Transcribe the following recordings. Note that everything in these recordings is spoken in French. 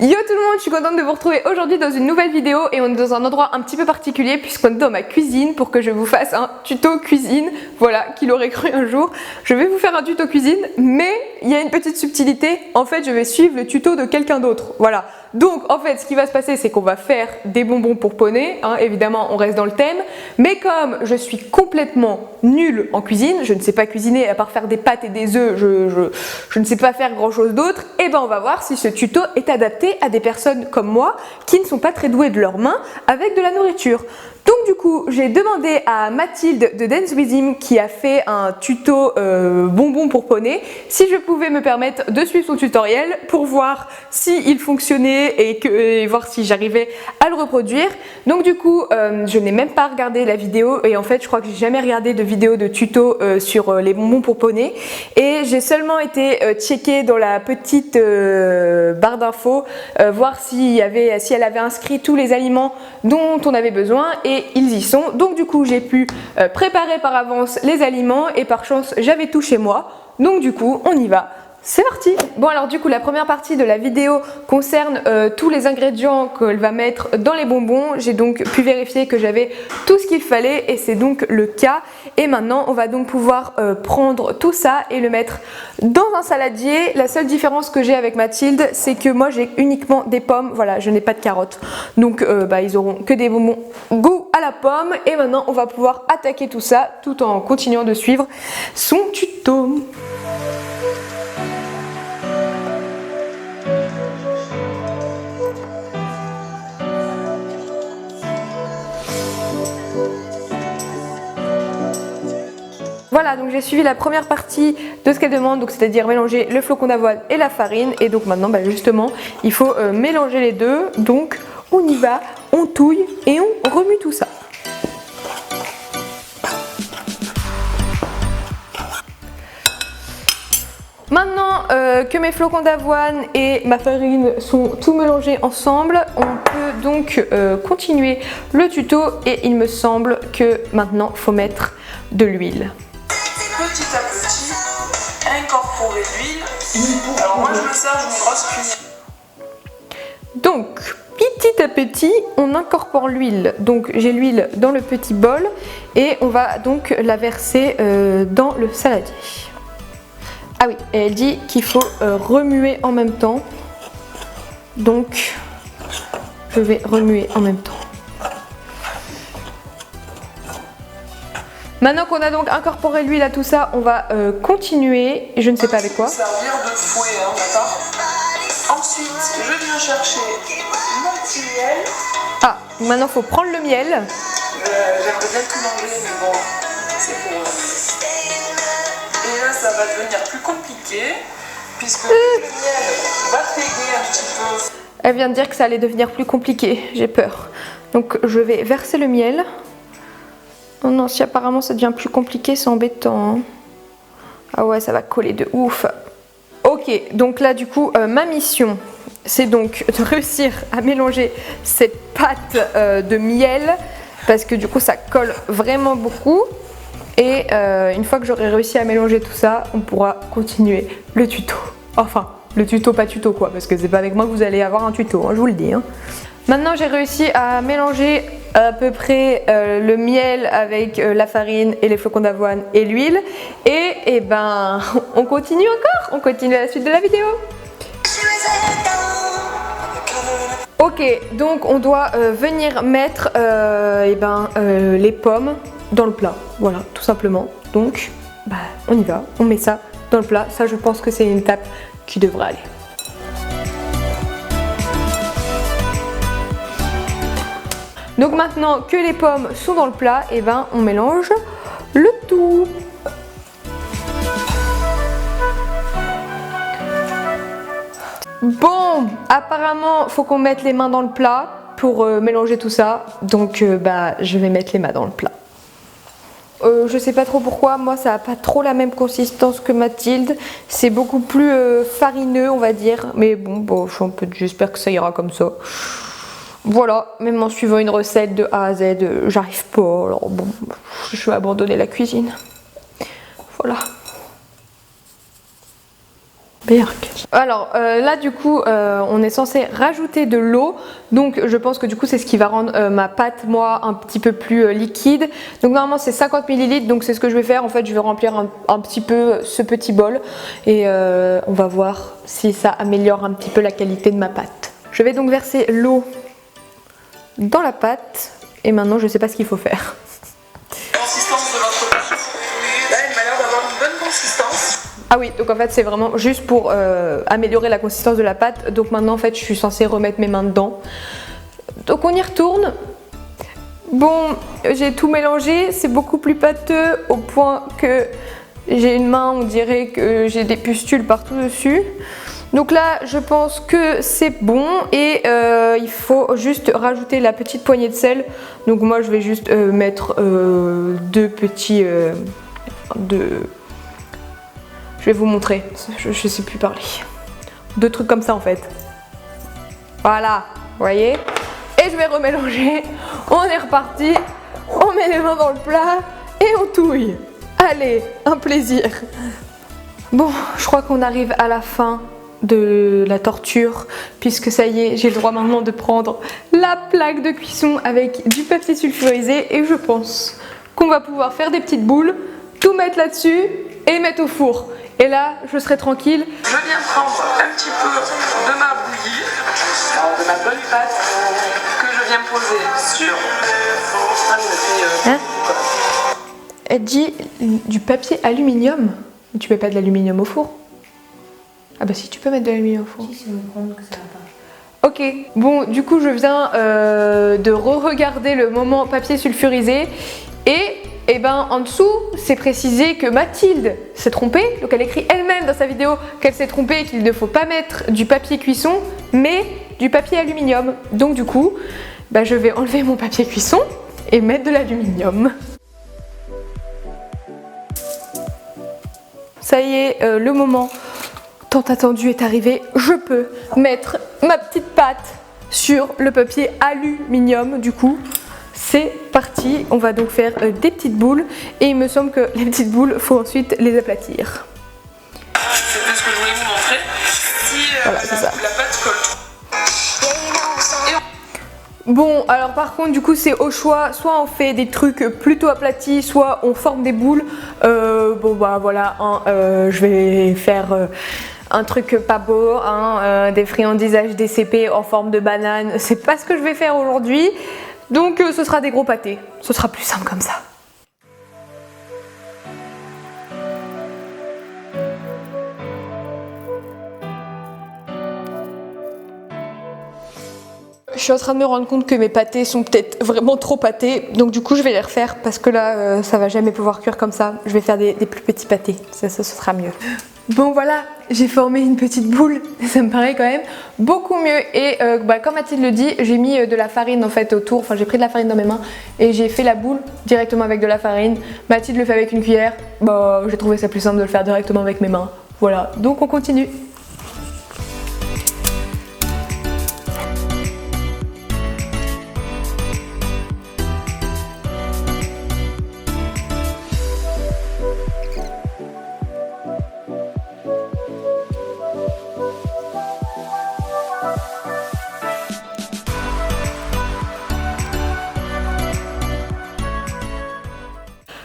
Yo tout le monde, je suis contente de vous retrouver aujourd'hui dans une nouvelle vidéo et on est dans un endroit un petit peu particulier puisqu'on est dans ma cuisine pour que je vous fasse un tuto cuisine. Voilà, qui l'aurait cru un jour. Je vais vous faire un tuto cuisine, mais il y a une petite subtilité. En fait, je vais suivre le tuto de quelqu'un d'autre. Voilà. Donc en fait, ce qui va se passer, c'est qu'on va faire des bonbons pour poney. Évidemment, on reste dans le thème. Mais comme je suis complètement nulle en cuisine, je ne sais pas cuisiner à part faire des pâtes et des œufs, je ne sais pas faire grand chose d'autre, et ben on va voir si ce tuto est adapté à des personnes comme moi qui ne sont pas très douées de leurs mains avec de la nourriture. Donc du coup, j'ai demandé à Mathilde de Dance With Him qui a fait un tuto bonbons pour poney si je pouvais me permettre de suivre son tutoriel pour voir si il fonctionnait et voir si j'arrivais à le reproduire. Donc du coup, je n'ai même pas regardé la vidéo et en fait, je crois que j'ai jamais regardé de vidéo de tuto sur les bonbons pour poney et j'ai seulement été checker dans la petite barre d'infos voir si elle avait inscrit tous les aliments dont on avait besoin et ils y sont. Donc du coup j'ai pu préparer par avance les aliments et par chance j'avais tout chez moi. Donc du coup on y va. C'est parti! Bon alors du coup la première partie de la vidéo concerne tous les ingrédients qu'elle va mettre dans les bonbons. J'ai donc pu vérifier que j'avais tout ce qu'il fallait et c'est donc le cas. Et maintenant on va donc pouvoir prendre tout ça et le mettre dans un saladier. La seule différence que j'ai avec Mathilde, c'est que moi j'ai uniquement des pommes, voilà, je n'ai pas de carottes. Donc ils auront que des bonbons goût à la pomme. Et maintenant on va pouvoir attaquer tout ça tout en continuant de suivre son tuto. Voilà, donc j'ai suivi la première partie de ce qu'elle demande, donc c'est-à-dire mélanger le flocon d'avoine et la farine. Et donc maintenant, justement, il faut mélanger les deux. Donc on y va, on touille et on remue tout ça. Maintenant que mes flocons d'avoine et ma farine sont tout mélangés ensemble, on peut donc continuer le tuto et il me semble que maintenant il faut mettre de l'huile. Petit à petit, incorporer l'huile. Alors moi je me sers d'une grosse cuillère. Donc petit à petit, on incorpore l'huile. Donc j'ai l'huile dans le petit bol et on va donc la verser dans le saladier. Ah oui, et elle dit qu'il faut remuer en même temps. Donc je vais remuer en même temps. Maintenant qu'on a donc incorporé l'huile à tout ça, on va continuer, je ne sais pas avec quoi. Servir de fouet, d'accord. Ensuite, je viens chercher mon petit miel. Ah, maintenant il faut prendre le miel. J'aimerais bien tout l'enlever, mais bon, c'est pour... Et là, ça va devenir plus compliqué, puisque le miel va peguer un petit peu. Elle vient de dire que ça allait devenir plus compliqué, j'ai peur. Donc je vais verser le miel. Oh non, si apparemment ça devient plus compliqué, c'est embêtant. Hein. Ah ouais, ça va coller de ouf. Ok, donc là du coup, ma mission, c'est donc de réussir à mélanger cette pâte de miel, parce que du coup ça colle vraiment beaucoup. Et une fois que j'aurai réussi à mélanger tout ça, on pourra continuer le tuto. Enfin, le tuto pas tuto quoi, parce que c'est pas avec moi que vous allez avoir un tuto, hein, je vous le dis. Hein. Maintenant j'ai réussi à mélanger à peu près le miel avec la farine et les flocons d'avoine et l'huile. Et ben on continue encore, on continue à la suite de la vidéo. Ok, donc on doit venir mettre les pommes dans le plat, voilà, tout simplement. Donc on y va, on met ça dans le plat. Ça je pense que c'est une étape qui devrait aller. Donc maintenant que les pommes sont dans le plat, on mélange le tout. Bon, apparemment, il faut qu'on mette les mains dans le plat pour mélanger tout ça. Donc je vais mettre les mains dans le plat. Je sais pas trop pourquoi, moi ça n'a pas trop la même consistance que Mathilde. C'est beaucoup plus farineux, on va dire. Mais bon, j'espère que ça ira comme ça. Voilà, même en suivant une recette de A à Z, j'arrive pas, alors bon, je vais abandonner la cuisine. Voilà. Berk. Alors là du coup on est censé rajouter de l'eau, donc je pense que du coup c'est ce qui va rendre ma pâte moi un petit peu plus liquide. Donc normalement c'est 50 ml, donc c'est ce que je vais faire. En fait je vais remplir un petit peu ce petit bol et on va voir si ça améliore un petit peu la qualité de ma pâte. Je vais donc verser l'eau dans la pâte et maintenant je sais pas ce qu'il faut faire. Consistance de votre pâte. Là elle m'a l'air d'avoir une bonne consistance. Ah oui, donc en fait c'est vraiment juste pour améliorer la consistance de la pâte. Donc maintenant en fait je suis censée remettre mes mains dedans. Donc on y retourne. Bon, j'ai tout mélangé, c'est beaucoup plus pâteux au point que j'ai une main, on dirait que j'ai des pustules partout dessus. Donc là je pense que c'est bon et il faut juste rajouter la petite poignée de sel. Donc moi je vais juste mettre deux petits... Je vais vous montrer, je sais plus parler. Deux trucs comme ça en fait. Voilà, vous voyez? Et je vais remélanger. On est reparti. On met les mains dans le plat et on touille. Allez, un plaisir. Bon, je crois qu'on arrive à la fin de la torture, puisque ça y est, j'ai le droit maintenant de prendre la plaque de cuisson avec du papier sulfurisé et je pense qu'on va pouvoir faire des petites boules, tout mettre là-dessus et mettre au four. Et là, je serai tranquille. Je viens prendre un petit peu de ma bouillie, de ma bonne pâte, que je viens poser sur... Elle dit du papier aluminium. Tu mets pas de l'aluminium au four? Ah bah si, tu peux mettre de l'aluminium au four. Si, c'est micro-ondes que ça va pas. Ok, bon, du coup, je viens de re-regarder le moment papier sulfurisé et ben en dessous, c'est précisé que Mathilde s'est trompée. Donc elle écrit elle-même dans sa vidéo qu'elle s'est trompée et qu'il ne faut pas mettre du papier cuisson, mais du papier aluminium. Donc du coup, bah, je vais enlever mon papier cuisson et mettre de l'aluminium. Ça y est, le moment tant attendu est arrivé. Je peux mettre ma petite pâte sur le papier aluminium du coup. C'est parti, on va donc faire des petites boules et il me semble que les petites boules, faut ensuite les aplatir. C'était ce que je voulais vous montrer. Si Voilà, c'est ça. la pâte colle. Bon, alors par contre du coup c'est au choix, soit on fait des trucs plutôt aplatis, soit on forme des boules. Bon bah voilà, hein, je vais faire... un truc pas beau, hein, des friandises HDCP en forme de banane, c'est pas ce que je vais faire aujourd'hui. Donc ce sera des gros pâtés, ce sera plus simple comme ça. Je suis en train de me rendre compte que mes pâtés sont peut-être vraiment trop pâtés, donc du coup je vais les refaire parce que là ça va jamais pouvoir cuire comme ça. Je vais faire des plus petits pâtés, ça sera mieux. Bon voilà, j'ai formé une petite boule, ça me paraît quand même beaucoup mieux et comme Mathilde le dit, j'ai mis de la farine en fait autour, enfin j'ai pris de la farine dans mes mains et j'ai fait la boule directement avec de la farine. Mathilde le fait avec une cuillère, bah j'ai trouvé ça plus simple de le faire directement avec mes mains. Voilà, donc on continue.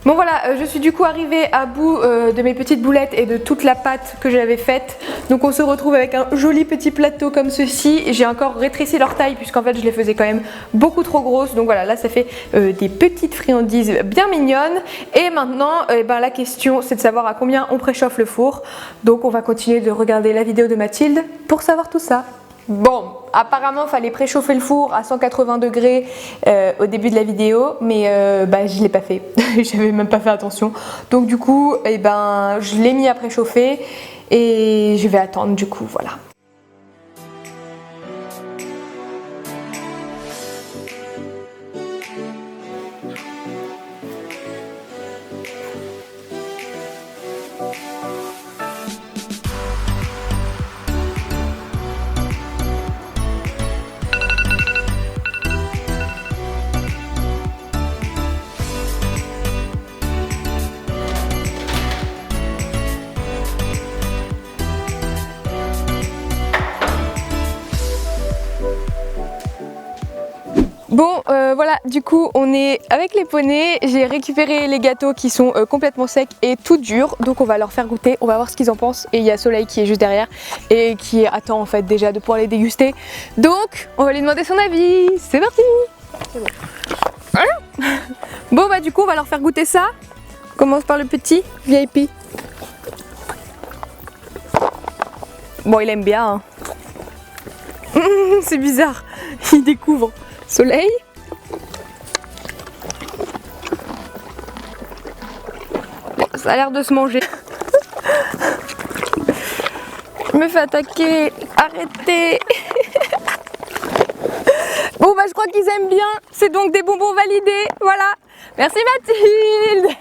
Bon voilà, je suis du coup arrivée à bout de mes petites boulettes et de toute la pâte que j'avais faite. Donc on se retrouve avec un joli petit plateau comme ceci. J'ai encore rétréci leur taille puisqu'en fait je les faisais quand même beaucoup trop grosses. Donc voilà, là ça fait des petites friandises bien mignonnes. Et maintenant, la question c'est de savoir à combien on préchauffe le four. Donc on va continuer de regarder la vidéo de Mathilde pour savoir tout ça. Bon, apparemment il fallait préchauffer le four à 180 degrés au début de la vidéo, mais je ne l'ai pas fait, j'avais même pas fait attention. Donc du coup, je l'ai mis à préchauffer et je vais attendre du coup, voilà. Bon, voilà, du coup, on est avec les poneys. J'ai récupéré les gâteaux qui sont complètement secs et tout durs. Donc, on va leur faire goûter. On va voir ce qu'ils en pensent. Et il y a Soleil qui est juste derrière et qui attend en fait déjà de pouvoir les déguster. Donc, on va lui demander son avis. C'est parti! Bon, bah, du coup, on va leur faire goûter ça. On commence par le petit VIP. Bon, il aime bien. Hein. C'est bizarre. Il découvre. Soleil. Bon, ça a l'air de se manger. Je me fais attaquer. Arrêtez. Bon bah je crois qu'ils aiment bien. C'est donc des bonbons validés. Voilà. Merci Mathilde.